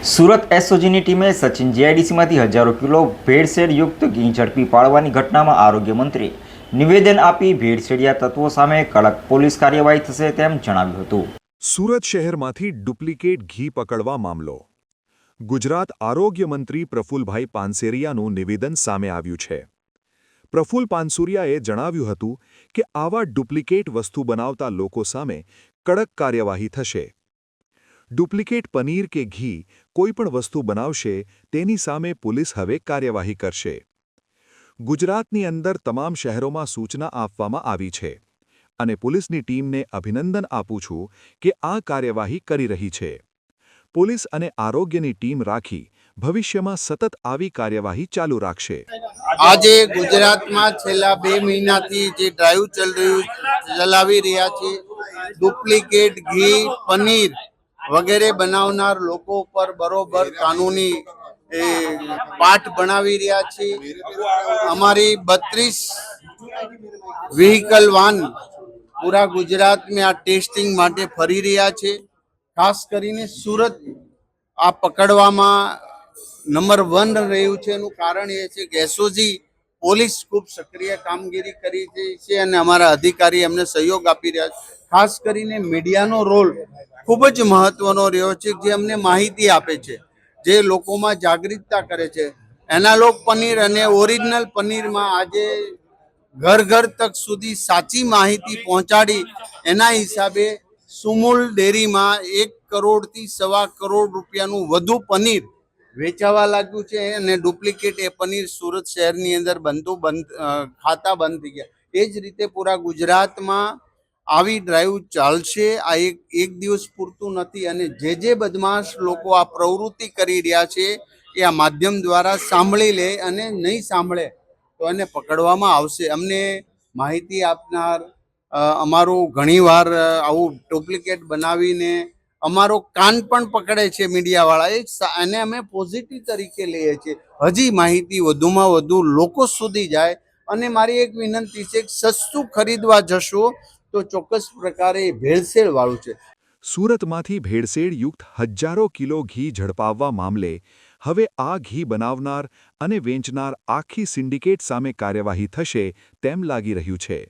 સુરત એસઓજીની ટીમે સચિન જીઆઈડીસીમાંથી હજારો કિલો ભેળસેળ યુક્ત ઘી ઝડપી પાડવાની ઘટનામાં આરોગ્ય મંત્રીએ નિવેદન આપી ભેળસેળિયા તત્વો સામે કડક પોલીસ કાર્યવાહી થશે તેમ જણાવ્યું હતું। સુરત શહેરમાંથી ડુપ્લિકેટ ઘી પકડવા મામલો। ગુજરાત આરોગ્ય મંત્રી પ્રફુલભાઈ પાનસેરિયાનું નિવેદન સામે આવ્યું છે। પ્રફુલ પાનસુરિયાએ જણાવ્યું હતું કે આવા ડુપ્લિકેટ વસ્તુ બનાવતા લોકો સામે કડક કાર્યવાહી થશે। ડુપ્લિકેટ પનીર કે ઘી કોઈપણ વસ્તુ બનાવશે તેની સામે પોલીસ હવે કાર્યવાહી કરશે। ગુજરાતની અંદર તમામ શહેરોમાં સૂચના આપવામાં આવી છે અને પોલીસની ટીમને અભિનંદન આપું છું કે આ કાર્યવાહી કરી રહી છે। પોલીસ અને આરોગ્યની ટીમ રાખી ભવિષ્યમાં સતત આવી કાર્યવાહી ચાલુ રાખશે। આજે ગુજરાતમાં છેલ્લા 2 મહિનાથી જે ડ્રાઈવ ચલાવી રહ્યા છે, ડુપ્લિકેટ ઘી, પનીર વગેરે બનાવનાર લોકો પર બરોબર કાનૂની પાઠ બનાવી રહ્યા છે। અમારી 32 વ્હીકલ વાન પૂરા ગુજરાતમાં આ ટેસ્ટિંગ માટે ફરી રહ્યા છે। ખાસ કરીને સુરત આ પકડવામાં નંબર 1 રહ્યું છે। એનું કારણ એ છે કે એસઓજી પોલીસ ખૂબ સક્રિય કામગીરી કરી રહી છે અને અમારા અધિકારી એમને સહયોગ આપી રહ્યા છે। ખાસ કરીને મીડિયાનો રોલ ખૂબ જ મહત્વનો રહ્યો છે, જે અમને માહિતી આપે છે, જે લોકોમાં જાગૃતતા કરે છે। એનાલોગ પનીર અને ઓરિજિનલ પનીરમાં આજે ઘર ઘર તક સુધી સાચી માહિતી પહોંચાડી એના હિસાબે સુમુલ ડેરીમાં 1 કરોડથી 1.25 કરોડ રૂપિયાનું વધુ પનીર વેચાવા લાગ્યું છે અને ડુપ્લિકેટ એ પનીર સુરત શહેરની અંદર ખાતા બંધ થઈ ગયા। એ જ રીતે પૂરા ગુજરાતમાં આવી ડ્રાઈવ ચાલશે। આ એક દિવસ પૂરતું નથી અને જે બદમાશ લોકો આ પ્રવૃત્તિ કરી રહ્યા છે એ આ માધ્યમ દ્વારા સાંભળી લે અને નહીં સાંભળે તો એને પકડવામાં આવશે। અમને માહિતી આપનાર અમારું ઘણીવાર આવું ડુપ્લિકેટ બનાવીને અમારો કાન પણ પકડે છે મીડિયાવાળા, એને અમે પોઝિટિવ તરીકે લઈએ છીએ। હજી માહિતી વધુમાં વધુ લોકો સુધી જાય અને મારી એક વિનંતી છે કે સસ્તું ખરીદવા જશો તો ચોક્કસ પ્રકારે ભેળસેળવાળું છે। સુરતમાંથી ભેળસેળયુક્ત હજારો કિલો ઘી ઝડપાવવા મામલે હવે આ ઘી બનાવનાર અને વેચનાર આખી સિન્ડિકેટ સામે કાર્યવાહી થશે તેમ લાગી રહ્યું છે।